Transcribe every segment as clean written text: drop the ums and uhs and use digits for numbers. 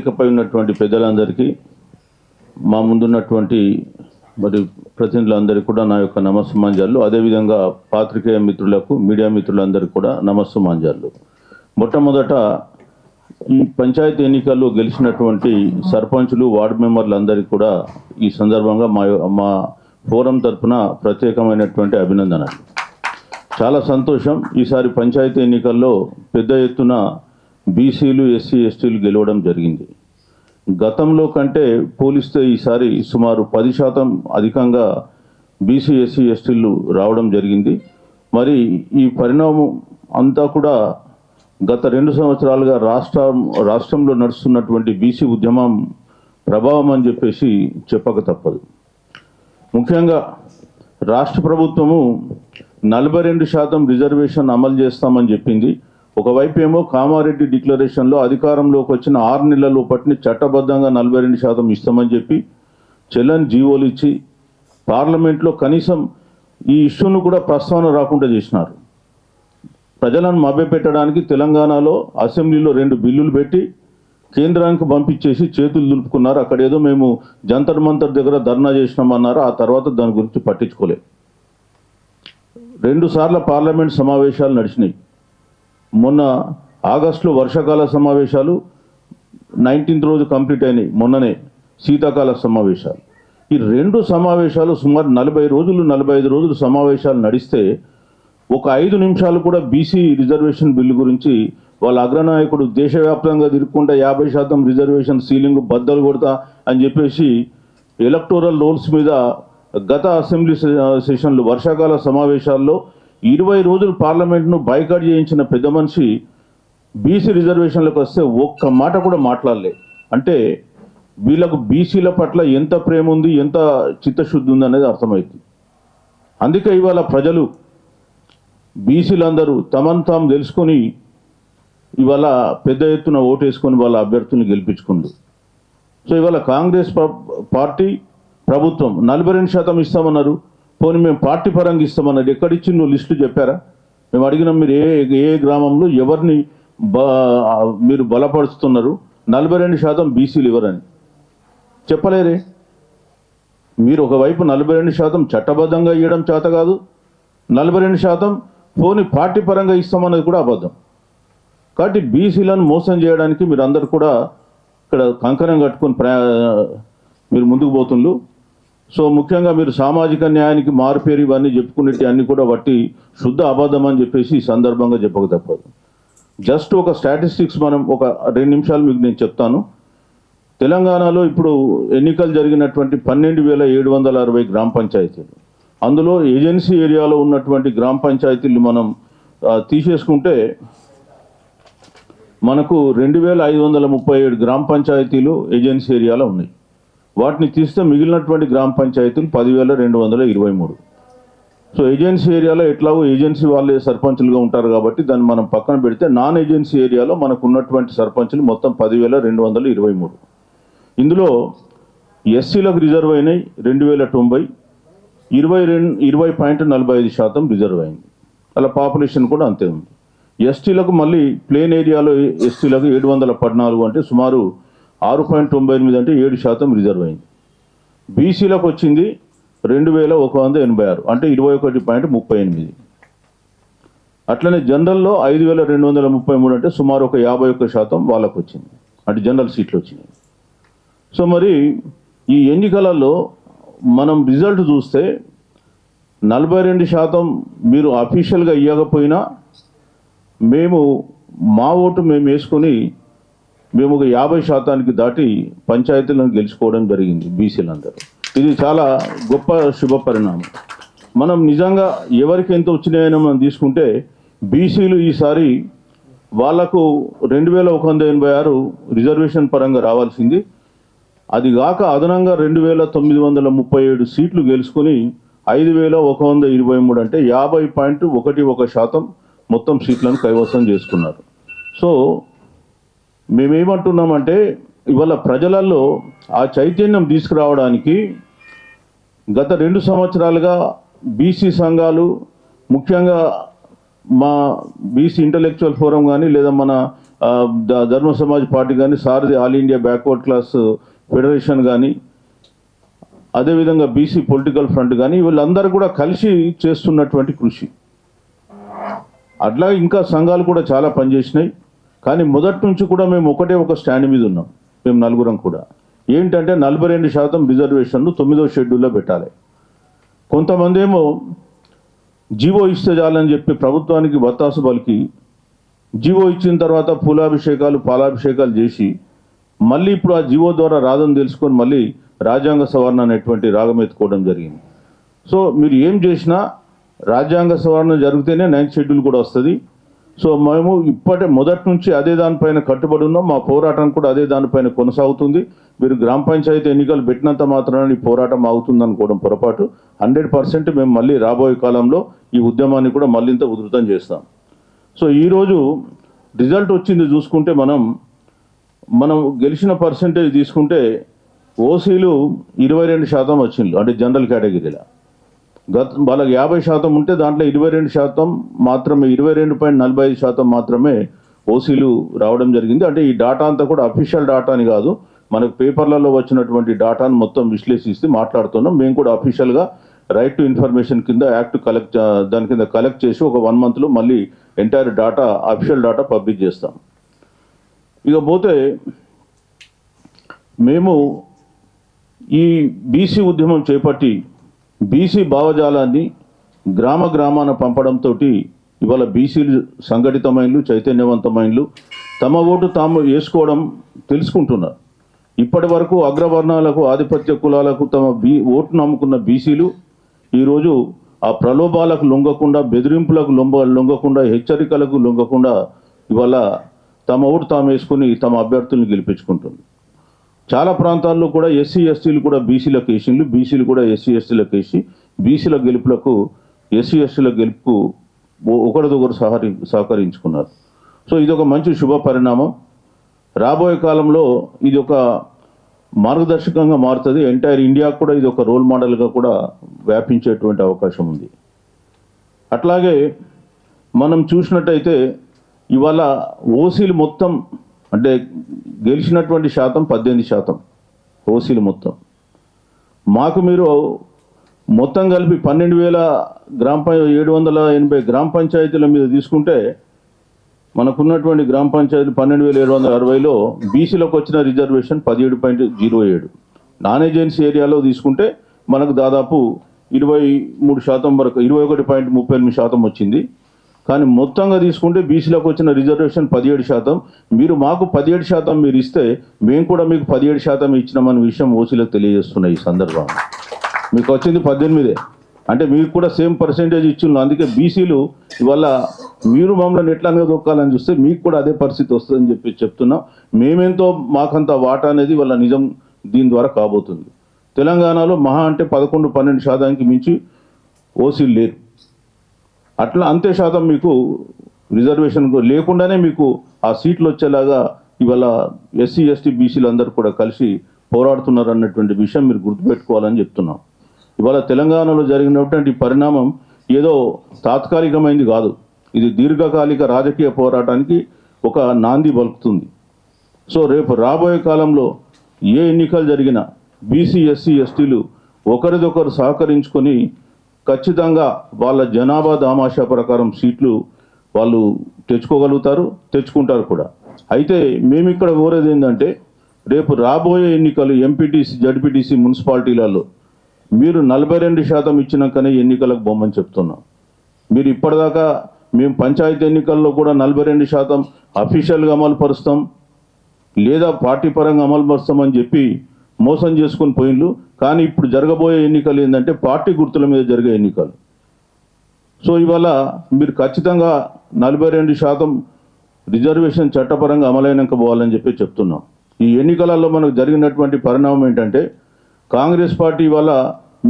వేదికపై ఉన్నటువంటి పెద్దలందరికీ, మా ముందున్నటువంటి మరి ప్రతినిధులందరికీ కూడా నా యొక్క నమస్సుమాంజాలు. అదేవిధంగా పాత్రికేయ మిత్రులకు, మీడియా మిత్రులందరికీ కూడా నమస్సుమాంజాలు. మొట్టమొదట ఈ పంచాయతీ ఎన్నికల్లో గెలిచినటువంటి సర్పంచులు, వార్డు మెంబర్లందరికీ కూడా ఈ సందర్భంగా మా ఫోరం తరఫున ప్రత్యేకమైనటువంటి అభినందనలు. చాలా సంతోషం. ఈసారి పంచాయతీ ఎన్నికల్లో పెద్ద ఎత్తున బీసీలు, ఎస్సీ, ఎస్టీలు గెలవడం జరిగింది. గతంలో కంటే పోలిస్తే ఈసారి సుమారు 10% అధికంగా బీసీ, ఎస్సీ, ఎస్టీలు రావడం జరిగింది. మరి ఈ పరిణామం అంతా కూడా గత 2 సంవత్సరాలుగా రాష్ట్రంలో నడుస్తున్నటువంటి బీసీ ఉద్యమం ప్రభావం అని చెప్పేసి చెప్పక తప్పదు. ముఖ్యంగా రాష్ట్ర ప్రభుత్వము 42% రిజర్వేషన్ అమలు చేస్తామని చెప్పింది. ఒకవైపు ఏమో కామారెడ్డి డిక్లరేషన్లో అధికారంలోకి వచ్చిన 6 నెలల లోపటిని చట్టబద్ధంగా 42% ఇస్తామని చెప్పి చెల్లని జీవోలు ఇచ్చి పార్లమెంట్లో కనీసం ఈ ఇష్యూను కూడా ప్రస్తావన రాకుండా చేసినారు. ప్రజలను మభ్యపెట్టడానికి తెలంగాణలో అసెంబ్లీలో 2 బిల్లులు పెట్టి కేంద్రానికి పంపించేసి చేతులు దులుపుకున్నారు. అక్కడేదో మేము జంతర్ మంతర్ దగ్గర ధర్నా చేసినామన్నారు. ఆ తర్వాత దాని గురించి పట్టించుకోలేదు. 2 సార్లు పార్లమెంట్ సమావేశాలు నడిచినాయి. మొన్న ఆగస్టులో వర్షాకాల సమావేశాలు 19th రోజు కంప్లీట్ అయినాయి. మొన్ననే శీతాకాల సమావేశాలు. ఈ 2 సమావేశాలు సుమారు 40 రోజులు 45 రోజులు సమావేశాలు నడిస్తే ఒక 5 నిమిషాలు కూడా బీసీ రిజర్వేషన్ బిల్లు గురించి వాళ్ళ అగ్రనాయకుడు దేశవ్యాప్తంగా తిరుగుకుంటా 50% రిజర్వేషన్ సీలింగ్ బద్దలు కొడతా అని చెప్పేసి ఎలక్టోరల్ రోల్స్ మీద గత అసెంబ్లీ సెషన్లు వర్షాకాల సమావేశాల్లో 20 రోజులు పార్లమెంట్ను బైకాట్ చేయించిన పెద్ద మనిషి బీసీ రిజర్వేషన్లకు వస్తే ఒక్క మాట కూడా మాట్లాడలే. అంటే వీళ్ళకు బీసీల పట్ల ఎంత ప్రేమ ఉంది, ఎంత చిత్తశుద్ధి ఉంది అనేది అర్థమవుతుంది. అందుకే ఇవాళ ప్రజలు బీసీలందరూ తమను తాము తెలుసుకొని ఇవాళ పెద్ద ఎత్తున ఓటేసుకొని వాళ్ళ అభ్యర్థులను గెలిపించుకుంది. సో ఇవాళ కాంగ్రెస్ పార్టీ ప్రభుత్వం 42% ఇస్తామన్నారు. పోనీ మేము పార్టీ పరంగా ఇస్తామన్నారు. ఎక్కడిచ్చి నువ్వు లిస్టు చెప్పారా? మేము అడిగినాం, మీరు ఏ గ్రామంలో ఎవరిని మీరు బలపరుస్తున్నారు? 42% బీసీలు ఇవ్వరని చెప్పలేరే. మీరు ఒకవైపు 42% చట్టబద్ధంగా ఇవ్వడం చేత కాదు, 42% పోనీ పార్టీ పరంగా ఇస్తామన్నది కూడా అబద్ధం. కాబట్టి బీసీలను మోసం చేయడానికి మీరు అందరు కూడా ఇక్కడ కంకణం కట్టుకొని మీరు ముందుకు పోతుండ్రు. సో ముఖ్యంగా మీరు సామాజిక న్యాయానికి మారుపేరు ఇవన్నీ చెప్పుకునేటి అన్నీ కూడా బట్టి శుద్ధ అబద్ధం అని చెప్పేసి ఈ సందర్భంగా చెప్పక తప్పదు. జస్ట్ ఒక స్టాటిస్టిక్స్ మనం ఒక 2 నిమిషాలు మీకు నేను చెప్తాను. తెలంగాణలో ఇప్పుడు ఎన్నికలు జరిగినటువంటి 12,760 గ్రామ పంచాయతీలు, అందులో ఏజెన్సీ ఏరియాలో ఉన్నటువంటి గ్రామ పంచాయతీలు మనం తీసేసుకుంటే మనకు 2,537 గ్రామ పంచాయతీలు ఏజెన్సీ ఏరియాలో ఉన్నాయి. వాటిని తీస్తే మిగిలినటువంటి గ్రామ పంచాయతీలు 10,223. సో ఏజెన్సీ ఏరియాలో ఎట్లాగో ఏజెన్సీ వాళ్ళే సర్పంచులుగా ఉంటారు కాబట్టి దాన్ని మనం పక్కన పెడితే నాన్ ఏజెన్సీ ఏరియాలో మనకు ఉన్నటువంటి సర్పంచులు మొత్తం 10,223. ఇందులో ఎస్సీలకు రిజర్వ్ అయినాయి 2,090, 20.45% రిజర్వ్ అయింది. అలా పాపులేషన్ కూడా అంతే ఉంది. ఎస్టీలకు మళ్ళీ ప్లేన్ ఏరియాలో ఎస్టీలకు 714 అంటే సుమారు 6.98 అంటే 7% రిజర్వ్ అయింది. బీసీలకు వచ్చింది 2,186 అంటే 21.38. అట్లనే జనరల్లో 5,233 అంటే సుమారు ఒక 51% వాళ్ళకు వచ్చింది, అంటే జనరల్ సీట్లు వచ్చినాయి. సో మరి ఈ ఎన్నికలలో మనం రిజల్ట్ చూస్తే 42% మీరు అఫీషియల్గా ఇవ్వకపోయినా మేము మా ఓటు మేము వేసుకొని మేము ఒక 50% దాటి పంచాయతీలను గెలుచుకోవడం జరిగింది బీసీలందరూ. ఇది చాలా గొప్ప శుభ పరిణామం. మనం నిజంగా ఎవరికి ఎంత వచ్చినాయని మనం తీసుకుంటే బీసీలు ఈసారి వాళ్లకు 2,186 రిజర్వేషన్ పరంగా రావాల్సింది. అది కాక అదనంగా 2,937 సీట్లు గెలుచుకొని 5,123 అంటే 50.11% మొత్తం సీట్లను కైవసం చేసుకున్నారు. సో మేమేమంటున్నామంటే ఇవాళ ప్రజలలో ఆ చైతన్యం తీసుకురావడానికి గత 2 సంవత్సరాలుగా బీసీ సంఘాలు, ముఖ్యంగా మా బీసీ ఇంటలెక్చువల్ ఫోరం కానీ లేదా మన ధర్మ సమాజ్ పార్టీ కానీ, Sarathi all India backward class federation కానీ, అదేవిధంగా బీసీ పొలిటికల్ ఫ్రంట్ కానీ, వీళ్ళందరూ కూడా కలిసి చేస్తున్నటువంటి కృషి. అట్లా ఇంకా సంఘాలు కూడా చాలా పనిచేసినాయి. కానీ మొదటి నుంచి కూడా మేము ఒకటే ఒక స్టాండ్ మీద ఉన్నాం. మేము నలుగురం కూడా ఏంటంటే 42% రిజర్వేషన్లు 9వ షెడ్యూల్లో పెట్టాలి. కొంతమంది ఏమో జీవో ఇస్తే చాలని చెప్పి ప్రభుత్వానికి బత్తాసు పలికి జీవో ఇచ్చిన తర్వాత పూలాభిషేకాలు పాలాభిషేకాలు చేసి మళ్ళీ ఇప్పుడు ఆ జీవో ద్వారా రాదని తెలుసుకొని మళ్ళీ రాజ్యాంగ సవరణ అనేటువంటి రాగం ఎత్తుకోవడం జరిగింది. సో మీరు ఏం చేసినా రాజ్యాంగ సవరణ జరిగితేనే 9th షెడ్యూల్ కూడా వస్తుంది. సో మేము మొదటి నుంచి అదే దానిపైన కట్టుబడి ఉన్నాం. మా పోరాటం కూడా అదే దానిపైన కొనసాగుతుంది. మీరు గ్రామ పంచాయతీ ఎన్నికలు పెట్టినంత మాత్రాన ఈ పోరాటం ఆగుతుంది అనుకోవడం పొరపాటు. 100% మేము మళ్ళీ రాబోయే కాలంలో ఈ ఉద్యమాన్ని కూడా మళ్ళీంత ఉధృతం చేస్తాం. సో ఈరోజు రిజల్ట్ వచ్చింది చూసుకుంటే మనం గెలిచిన పర్సెంటేజ్ తీసుకుంటే ఓసీలు 22% వచ్చింది, అంటే జనరల్ కేటగిరీలో. వాళ్ళకి 50% ఉంటే దాంట్లో 22% మాత్రమే, 22.45% మాత్రమే ఓసీలు రావడం జరిగింది. అంటే ఈ డాటా అంతా కూడా అఫీషియల్ డాటా అని కాదు, మనకు పేపర్లలో వచ్చినటువంటి డాటాను మొత్తం విశ్లేషిస్తే మాట్లాడుతున్నాం. మేము కూడా అఫీషియల్గా రైట్ టు ఇన్ఫర్మేషన్ కింద యాక్ట్ దాని కింద కలెక్ట్ చేసి ఒక 1 monthలో మళ్ళీ entire data, official data publish చేస్తాం. ఇక పోతే మేము ఈ బీసీ ఉద్యమం చేపట్టి బీసీ భావజాలాన్ని గ్రామాన పంపడంతో ఇవాళ బీసీలు సంఘటితమైనలు, చైతన్యవంతమైనలు, తమ ఓటు తాము వేసుకోవడం తెలుసుకుంటున్నారు. ఇప్పటి వరకు అగ్రవర్ణాలకు, ఆధిపత్య కులాలకు తమ ఓటు నమ్ముకున్న బీసీలు ఈరోజు ఆ ప్రలోభాలకు లొంగకుండా, బెదిరింపులకు లొంగకుండా, హెచ్చరికలకు లొంగకుండా ఇవాళ తమ ఓటు తాము వేసుకుని తమ అభ్యర్థులను గెలిపించుకుంటుంది. చాలా ప్రాంతాల్లో కూడా ఎస్సీ ఎస్టీలు కూడా బీసీలకు వేసిండ్లు, బీసీలు కూడా ఎస్సీ ఎస్టీలకు వేసి బీసీల గెలుపులకు, ఎస్సీ ఎస్టీల గెలుపుకు ఒకరిదొకరు సహకరించుకున్నారు. సో ఇది ఒక మంచి శుభ పరిణామం. రాబోయే కాలంలో ఇది ఒక మార్గదర్శకంగా మారుతుంది. ఎంటైర్ ఇండియా కూడా ఇది ఒక రోల్ మోడల్గా కూడా వ్యాపించేటువంటి అవకాశం ఉంది. అట్లాగే మనం చూసినట్టయితే ఇవాళ ఓసీలు మొత్తం, అంటే గెలిచినటువంటి శాతం 18% ఓసీలు మొత్తం. మాకు మీరు మొత్తం కలిపి 780 గ్రామ పంచాయతీల మీద తీసుకుంటే మనకున్నటువంటి గ్రామ పంచాయతీలు 12,760లో బీసీలకు వచ్చిన రిజర్వేషన్ 17.07. నాన్ ఏజెన్సీ ఏరియాలో తీసుకుంటే మనకు దాదాపు 23% వరకు, 21.38% వచ్చింది. కానీ మొత్తంగా తీసుకుంటే బీసీలకు వచ్చిన రిజర్వేషన్ 17%. మీరు మాకు 17% మీరు ఇస్తే మేము కూడా మీకు 17% ఇచ్చినామన్న విషయం ఓసీలకు తెలియజేస్తున్నాయి. ఈ సందర్భంగా మీకు వచ్చింది 18, అంటే మీకు కూడా సేమ్ పర్సెంటేజ్ ఇచ్చిండ్రు. అందుకే బీసీలు ఇవాళ మీరు మమ్మల్ని ఎట్లా దొక్కాలని చూస్తే మీకు కూడా అదే పరిస్థితి వస్తుందని చెప్పి చెప్తున్నాం. మేమేంతో మాకంత వాటా అనేది వాళ్ళ నిజం దీని ద్వారా కాబోతుంది. తెలంగాణలో మహా అంటే 11-12% మించి ఓసీలు లేరు. అట్లా అంతే శాతం మీకు రిజర్వేషన్ లేకుండానే మీకు ఆ సీట్లు వచ్చేలాగా ఇవాళ ఎస్సీ ఎస్టీ బీసీలు అందరూ కూడా కలిసి పోరాడుతున్నారు అన్నటువంటి విషయం మీరు గుర్తుపెట్టుకోవాలని చెప్తున్నాం. ఇవాళ తెలంగాణలో జరిగినటువంటి పరిణామం ఏదో తాత్కాలికమైంది కాదు, ఇది దీర్ఘకాలిక రాజకీయ పోరాటానికి ఒక నాంది పలుకుతుంది. సో రేపు రాబోయే కాలంలో ఏ ఎన్నికలు జరిగినా బీసీ ఎస్సీ ఎస్టీలు ఒకరిదొకరు సహకరించుకొని ఖచ్చితంగా వాళ్ళ జనాభా దామాషా ప్రకారం సీట్లు వాళ్ళు తెచ్చుకోగలుగుతారు, తెచ్చుకుంటారు కూడా. అయితే మేము ఇక్కడ కోరేది ఏంటంటే రేపు రాబోయే ఎన్నికలు ఎంపీటీసీ, జడ్పీటీసీ, మున్సిపాలిటీలలో మీరు 42% ఇచ్చినాకనే ఎన్నికలకు బొమ్మని చెప్తున్నాం. మీరు ఇప్పటిదాకా మేము పంచాయతీ ఎన్నికల్లో కూడా 42% అఫీషియల్గా అమలు పరుస్తాం లేదా పార్టీ పరంగా అమలు పరుస్తామని చెప్పి మోసం చేసుకుని పోయిండ్రు. కానీ ఇప్పుడు జరగబోయే ఎన్నికలు ఏంటంటే పార్టీ గుర్తుల మీద జరిగే ఎన్నికలు. సో ఇవాళ మీరు ఖచ్చితంగా 42% రిజర్వేషన్ చట్టపరంగా అమలైనాక పోవాలని చెప్పి చెప్తున్నాం. ఈ ఎన్నికలలో మనకు జరిగినటువంటి పరిణామం ఏంటంటే కాంగ్రెస్ పార్టీ వల్ల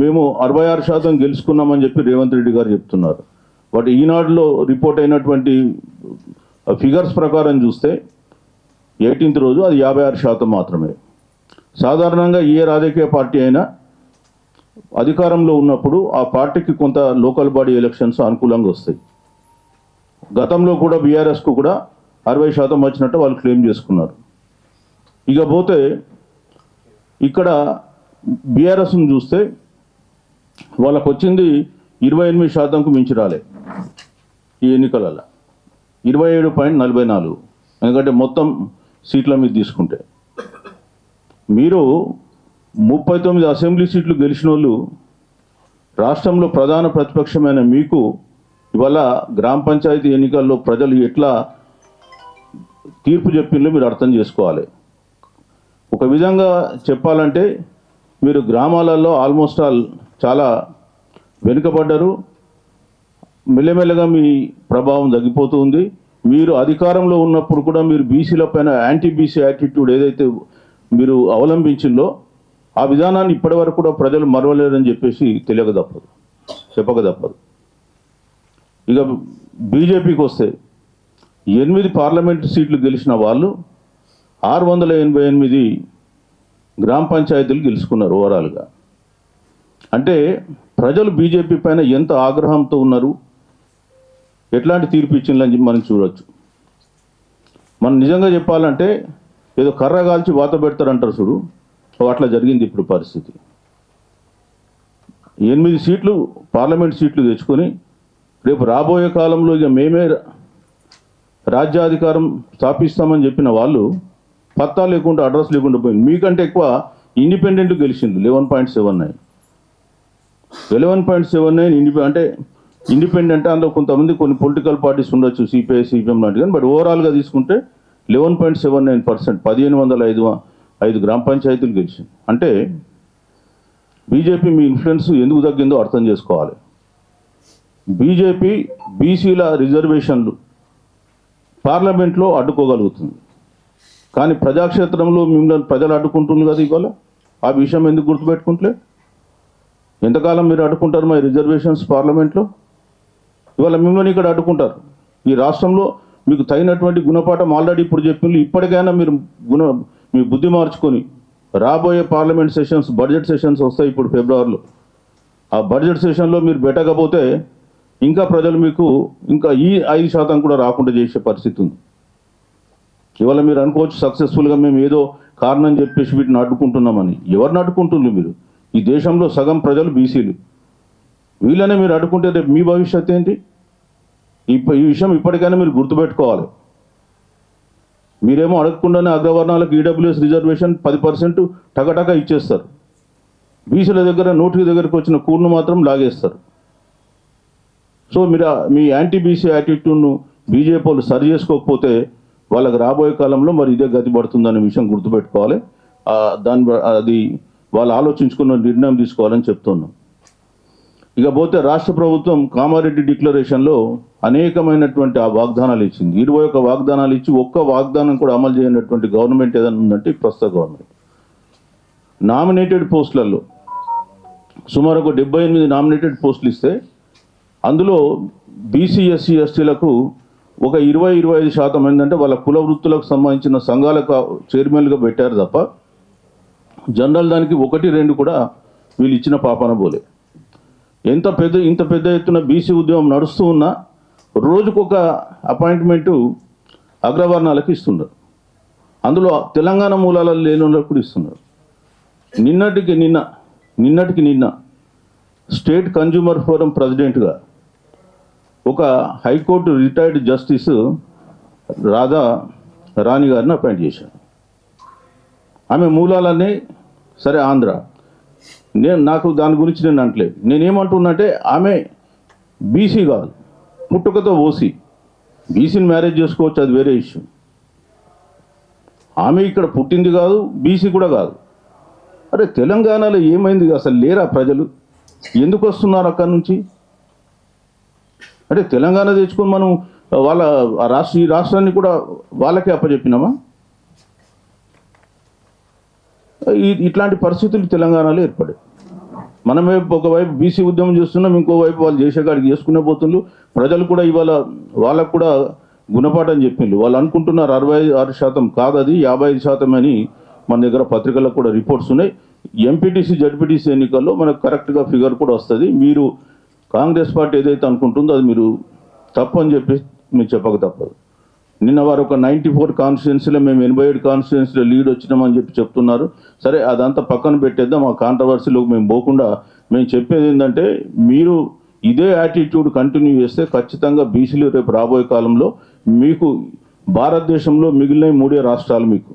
మేము 66% గెలుచుకున్నామని చెప్పి రేవంత్ రెడ్డి గారు చెప్తున్నారు. బట్ ఈనాడులో రిపోర్ట్ అయినటువంటి ఫిగర్స్ ప్రకారం చూస్తే 18th రోజు అది 56% మాత్రమే. సాధారణంగా ఏ రాజకీయ పార్టీ అయినా అధికారంలో ఉన్నప్పుడు ఆ పార్టీకి కొంత లోకల్ బాడీ ఎలక్షన్స్ అనుకూలంగా వస్తాయి. గతంలో కూడా బీఆర్ఎస్కు కూడా 60% వచ్చినట్టు వాళ్ళు క్లెయిమ్ చేసుకున్నారు. ఇక పోతే ఇక్కడ బీఆర్ఎస్ని చూస్తే వాళ్ళకు వచ్చింది 28%కు మించి రాలే ఈ ఎన్నికలలో, 27.44. ఎందుకంటే మొత్తం సీట్ల మీద తీసుకుంటే మీరు 39 అసెంబ్లీ సీట్లు గెలిచిన వాళ్ళు, రాష్ట్రంలో ప్రధాన ప్రతిపక్షమైన మీకు ఇవాళ గ్రామ పంచాయతీ ఎన్నికల్లో ప్రజలు ఎట్లా తీర్పు చెప్పిందో మీరు అర్థం చేసుకోవాలి. ఒక విధంగా చెప్పాలంటే మీరు గ్రామాలలో ఆల్మోస్ట్ ఆల్ చాలా వెనుకబడ్డారు. మెల్లమెల్లగా మీ ప్రభావం తగ్గిపోతుంది. మీరు అధికారంలో ఉన్నప్పుడు కూడా మీరు బీసీల పైన యాంటీ బీసీ యాటిట్యూడ్ ఏదైతే మీరు అవలంబించిందో ఆ విధానాన్ని ఇప్పటి వరకు కూడా ప్రజలు మరవలేరని చెప్పేసి చెప్పక తప్పదు. ఇక బీజేపీకి వస్తే 8 పార్లమెంటు సీట్లు గెలిచిన వాళ్ళు 688 గ్రామ పంచాయతీలు గెలుచుకున్నారు ఓవరాల్గా. అంటే ప్రజలు బీజేపీ పైన ఎంత ఆగ్రహంతో ఉన్నారు, ఎట్లాంటి తీర్పు ఇచ్చిందని మనం చూడవచ్చు. మనం నిజంగా చెప్పాలంటే ఏదో కర్ర కాల్చి వాత పెడతారంటారు చూడు, అట్లా జరిగింది ఇప్పుడు పరిస్థితి. 8 సీట్లు పార్లమెంట్ సీట్లు తెచ్చుకొని రేపు రాబోయే కాలంలో ఇక మేమే రాజ్యాధికారం స్థాపిస్తామని చెప్పిన వాళ్ళు పత్తా లేకుండా అడ్రస్ లేకుండా పోయింది. మీకంటే ఎక్కువ ఇండిపెండెంట్ గెలిచింది 11.79. 11.79 అంటే ఇండిపెండెంట్ అందులో కొంతమంది కొన్ని పొలిటికల్ పార్టీస్ ఉండొచ్చు, సిపిఐ సిపిఎం లాంటి, కానీ బట్ ఓవరాల్గా తీసుకుంటే 11.79%, 1505 గ్రామ పంచాయతీలు గెలిచింది. అంటే బీజేపీ మీ ఇన్ఫ్లుయెన్స్ ఎందుకు తగ్గిందో అర్థం చేసుకోవాలి. బీజేపీ బీసీల రిజర్వేషన్లు పార్లమెంట్లో అడ్డుకోగలుగుతుంది, కానీ ప్రజాక్షేత్రంలో మిమ్మల్ని ప్రజలు అడ్డుకుంటుంది కదా. ఇవాళ ఆ విషయం ఎందుకు గుర్తుపెట్టుకుంటలే? ఎంతకాలం మీరు అడ్డుకుంటారు మా రిజర్వేషన్స్ పార్లమెంట్లో? ఇవాళ మిమ్మల్ని ఇక్కడ అడ్డుకుంటారు. ఈ రాష్ట్రంలో మీకు తగినటువంటి గుణపాఠం ఆల్రెడీ ఇప్పుడు చెప్పింది. ఇప్పటికైనా మీరు మీ బుద్ధి మార్చుకొని రాబోయే పార్లమెంట్ సెషన్స్, బడ్జెట్ సెషన్స్ వస్తాయి ఇప్పుడు ఫిబ్రవరిలో. ఆ బడ్జెట్ సెషన్లో మీరు పెట్టకపోతే ఇంకా ప్రజలు మీకు ఇంకా ఈ 5% కూడా రాకుండా చేసే పరిస్థితి ఉంది. ఇవాళ మీరు అనుకోవచ్చు సక్సెస్ఫుల్గా మేము ఏదో కారణం చెప్పేసి వీటిని అడ్డుకుంటున్నామని. ఎవరిని అడ్డుకుంటున్నారు మీరు? ఈ దేశంలో సగం ప్రజలు బీసీలు. వీళ్ళనే మీరు అడ్డుకుంటే రేపు మీ భవిష్యత్తు ఏంటి? ఈ విషయం ఇప్పటికైనా మీరు గుర్తుపెట్టుకోవాలి. మీరేమో అడగకుండానే అగ్రవర్ణాలకు ఈడబ్ల్యూఎస్ రిజర్వేషన్ 10% టకటక ఇచ్చేస్తారు. బీసీల దగ్గర నోటికి దగ్గరకు వచ్చిన కూర్ను మాత్రం లాగేస్తారు. సో మీరు మీ యాంటీ బీసీ యాటిట్యూడ్ను బీజేపీ వాళ్ళు సరి చేసుకోకపోతే వాళ్ళకి రాబోయే కాలంలో మరి ఇదే గతి పడుతుందనే విషయం గుర్తుపెట్టుకోవాలి. అది వాళ్ళు ఆలోచించుకున్న నిర్ణయం తీసుకోవాలని చెప్తున్నాం. ఇకపోతే రాష్ట్ర ప్రభుత్వం కామారెడ్డి డిక్లరేషన్లో అనేకమైనటువంటి ఆ వాగ్దానాలు ఇచ్చింది. 21 వాగ్దానాలు ఇచ్చి ఒక్క వాగ్దానం కూడా అమలు చేయనటువంటి గవర్నమెంట్ ఏదైనా ఉందంటే ప్రస్తుత గవర్నమెంట్. నామినేటెడ్ పోస్టులలో సుమారు ఒక 78 నామినేటెడ్ పోస్టులు ఇస్తే అందులో బీసీ ఎస్సీ ఎస్టీలకు ఒక 20-25% ఏంటంటే వాళ్ళ కుల వృత్తులకు సంబంధించిన సంఘాలకు చైర్మన్లుగా పెట్టారు తప్ప జనరల్ దానికి 1-2 కూడా వీళ్ళు ఇచ్చిన పాపాన పోలే. ఇంత పెద్ద ఎత్తున బీసీ ఉద్యమం నడుస్తూ ఉన్నా రోజుకొక అపాయింట్మెంటు అగ్రవర్ణాలకు ఇస్తున్నారు. అందులో తెలంగాణ మూలాలలో లేని వాళ్ళకు కూడా ఇస్తున్నారు. నిన్నటికి నిన్న స్టేట్ కన్జ్యూమర్ ఫోరం ప్రెసిడెంట్గా ఒక హైకోర్టు రిటైర్డ్ జస్టిస్ రాధా రాణి గారిని అపాయింట్ చేశాను. ఆమె మూలాలన్నీ సరే ఆంధ్ర. నాకు దాని గురించి నేను అంటలేదు. నేనేమంటున్నానంటే ఆమె బీసీ కాదు, పుట్టుకతో ఓసీ. బీసీని మ్యారేజ్ చేసుకోవచ్చు, అది వేరే ఇష్యూ. ఆమె ఇక్కడ పుట్టింది కాదు, బీసీ కూడా కాదు. అరే తెలంగాణలో ఏమైంది? అసలు లేరా ప్రజలు? ఎందుకు వస్తున్నారు అక్కడి నుంచి? అంటే తెలంగాణ తెచ్చుకొని మనం వాళ్ళ ఈ రాష్ట్రాన్ని కూడా వాళ్ళకే అప్పచెప్పినామా? ఇట్లాంటి పరిస్థితులు తెలంగాణలో ఏర్పడాయి. మనమే ఒకవైపు బీసీ ఉద్యమం చేస్తున్నాం, ఇంకోవైపు వాళ్ళు చేసేకాడికి చేసుకునే పోతుండ్రు. ప్రజలు కూడా ఇవాళ వాళ్ళకు కూడా గుణపాఠం చెప్పిండ్రు. వాళ్ళు అనుకుంటున్నారు 66% కాదు, అది 55% అని మన దగ్గర పత్రికల్లో కూడా రిపోర్ట్స్ ఉన్నాయి. ఎంపీటీసీ జడ్పీటీసీ ఎన్నికల్లో మనకు కరెక్ట్గా ఫిగర్ కూడా వస్తుంది. మీరు కాంగ్రెస్ పార్టీ ఏదైతే అనుకుంటుందో అది మీరు తప్పు అని చెప్పి మీరు చెప్పక తప్పదు. నిన్న వారు ఒక 94 కాన్స్టిట్యున్సీలో మేము 87 కాన్స్టిట్యున్సీలో లీడ్ వచ్చినామని చెప్తున్నారు. సరే అదంతా పక్కన పెట్టేద్దాం, ఆ కాంట్రవర్సీలోకి మేము పోకుండా మేము చెప్పేది ఏంటంటే, మీరు ఇదే యాటిట్యూడ్ కంటిన్యూ చేస్తే ఖచ్చితంగా బీసీలు రేపు రాబోయే కాలంలో మీకు భారతదేశంలో మిగిలిన 3 రాష్ట్రాలు మీకు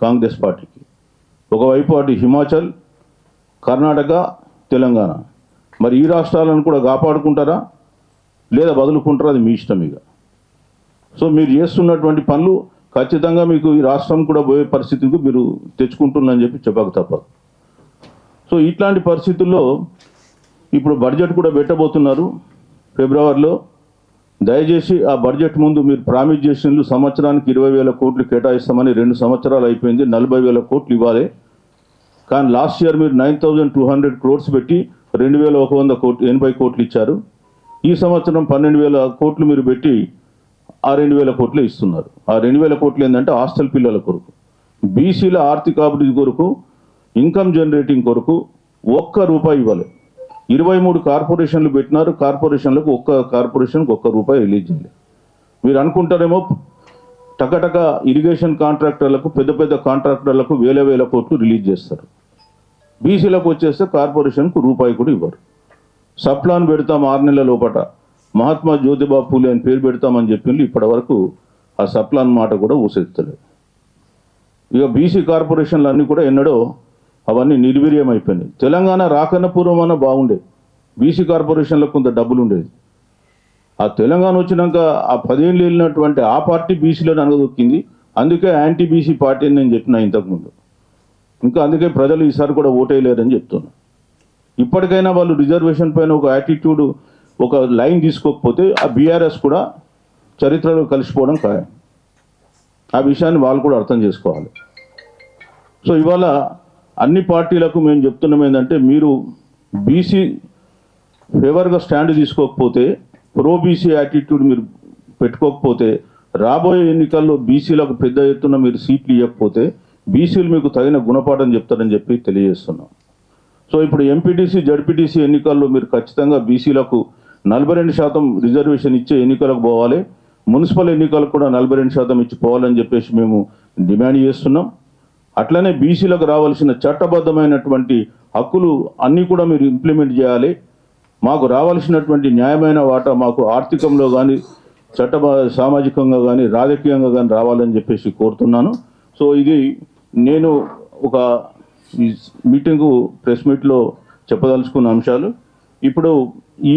కాంగ్రెస్ పార్టీకి, ఒకవైపు అటు హిమాచల్, కర్ణాటక, తెలంగాణ, మరి ఈ రాష్ట్రాలను కూడా కాపాడుకుంటారా లేదా వదులుకుంటారా, అది మీ ఇష్టం. ఇక సో మీరు చేస్తున్నటువంటి పనులు ఖచ్చితంగా మీకు ఈ రాష్ట్రం కూడా పోయే పరిస్థితికి మీరు తెచ్చుకుంటున్నారని చెప్పక తప్పదు. సో ఇట్లాంటి పరిస్థితుల్లో ఇప్పుడు బడ్జెట్ కూడా పెట్టబోతున్నారు ఫిబ్రవరిలో. దయచేసి ఆ బడ్జెట్ ముందు మీరు ప్రామిస్ చేసినట్లు సంవత్సరానికి 20,000 కోట్లు కేటాయిస్తామని 2 సంవత్సరాలు అయిపోయింది, 40,000 కోట్లు ఇవ్వాలి. కానీ లాస్ట్ ఇయర్ మీరు 9,200 crores పెట్టి 2,100 కోట్లు 80 కోట్లు ఇచ్చారు. ఈ సంవత్సరం 12,000 కోట్లు మీరు పెట్టి ఆ 2,000 కోట్లు ఇస్తున్నారు. ఆ 2,000 కోట్లు ఏంటంటే హాస్టల్ పిల్లల కొరకు, బీసీల ఆర్థిక అభివృద్ధి కొరకు, ఇన్కమ్ జనరేటింగ్ కొరకు ₹1 ఇవ్వాలి. 23 కార్పొరేషన్లు పెట్టినారు, కార్పొరేషన్లకు ఒక్క కార్పొరేషన్కి ₹1 రిలీజ్ చేయాలి. మీరు అనుకుంటారేమో టకటక ఇరిగేషన్ కాంట్రాక్టర్లకు, పెద్ద పెద్ద కాంట్రాక్టర్లకు వేల కోట్లు రిలీజ్ చేస్తారు. బీసీలకు వచ్చేస్తే కార్పొరేషన్కు ₹1 కూడా ఇవ్వరు. సప్లాన్ పెడతాం 6 నెలల లోపట, మహాత్మా జ్యోతిబా పూలే అని పేరు పెడతామని చెప్పింది, ఇప్పటి వరకు ఆ సప్లాన్ మాట కూడా ఊసెత్తలేదు. ఇక బీసీ కార్పొరేషన్లు అన్నీ కూడా ఎన్నడో అవన్నీ నిర్వీర్యం అయిపోయినాయి. తెలంగాణ రాకన్న పూర్వమన్నా బాగుండేది, బీసీ కార్పొరేషన్లకు కొంత డబ్బులు ఉండేది. ఆ తెలంగాణ వచ్చినాక ఆ 10 ఏళ్ళు వెళ్ళినటువంటి ఆ పార్టీ బీసీలను అనగదొక్కింది. అందుకే యాంటీ బీసీ పార్టీ అని నేను చెప్పిన ఇంతకుముందు. ఇంకా అందుకే ప్రజలు ఈసారి కూడా ఓటేయలేరని చెప్తున్నా. ఇప్పటికైనా వాళ్ళు రిజర్వేషన్ పైన ఒక యాటిట్యూడ్, ఒక లైన్ తీసుకోకపోతే ఆ బీఆర్ఎస్ కూడా చరిత్రలో కలిసిపోవడం ఖాయం. ఆ విషయాన్ని వాళ్ళు కూడా అర్థం చేసుకోవాలి. సో ఇవాళ అన్ని పార్టీలకు మేము చెప్తున్నాం ఏంటంటే, మీరు బీసీ ఫేవర్గా స్టాండ్ తీసుకోకపోతే, ప్రో బీసీ యాటిట్యూడ్ మీరు పెట్టుకోకపోతే, రాబోయే ఎన్నికల్లో బీసీలకు పెద్ద ఎత్తున మీరు సీట్లు ఇవ్వకపోతే బీసీలు మీకు తగిన గుణపాఠం చెప్తారని చెప్పి తెలియజేస్తున్నాం. సో ఇప్పుడు ఎంపీటీసీ, జడ్పీటీసీ ఎన్నికల్లో మీరు ఖచ్చితంగా బీసీలకు 42% రిజర్వేషన్ ఇచ్చే ఎన్నికలకు పోవాలి. మున్సిపల్ ఎన్నికలకు కూడా 42% ఇచ్చి పోవాలని చెప్పేసి మేము డిమాండ్ చేస్తున్నాం. అట్లనే బీసీలకు రావాల్సిన చట్టబద్ధమైనటువంటి హక్కులు అన్నీ కూడా మీరు ఇంప్లిమెంట్ చేయాలి. మాకు రావాల్సినటువంటి న్యాయమైన వాటా మాకు ఆర్థికంలో కానీ, సామాజికంగా కానీ, రాజకీయంగా కానీ రావాలని చెప్పేసి కోరుతున్నాను. సో ఇది నేను ఒక ఈ మీటింగు ప్రెస్ మీట్లో చెప్పదలుచుకున్న అంశాలు. ఇప్పుడు ఈ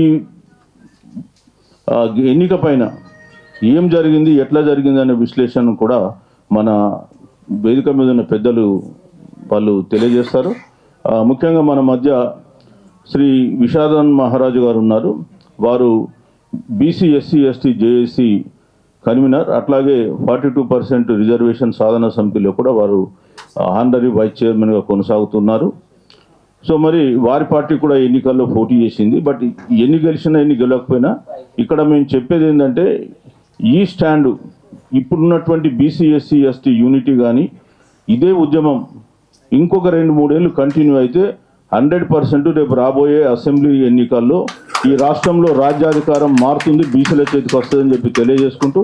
ఎన్నిక పైన ఏం జరిగింది, ఎట్లా జరిగింది అనే విశ్లేషణ కూడా మన వేదిక మీద ఉన్న పెద్దలు వాళ్ళు తెలియజేస్తారు. ముఖ్యంగా మన మధ్య శ్రీ విషాదన్ మహారాజు గారు ఉన్నారు. వారు BC SC ST JAC convener, అట్లాగే 42% రిజర్వేషన్ సాధన సమితిలో కూడా వారు ఆనరీ వైస్ చైర్మన్గా కొనసాగుతున్నారు. సో మరి వారి పార్టీ కూడా ఎన్నికల్లో పోటీ చేసింది. బట్ ఎన్ని గెలిచినా ఎన్ని గెలవకపోయినా ఇక్కడ మేము చెప్పేది ఏంటంటే, ఈ స్టాండు ఇప్పుడున్నటువంటి బీసీ ఎస్సీ ఎస్టీ యూనిటీ కానీ ఇదే ఉద్యమం ఇంకొక 2-3 ఏళ్ళు కంటిన్యూ అయితే 100% రేపు రాబోయే అసెంబ్లీ ఎన్నికల్లో ఈ రాష్ట్రంలో రాజ్యాధికారం మారుతుంది, బీసీల చేతికి వస్తుందని చెప్పి తెలియజేసుకుంటూ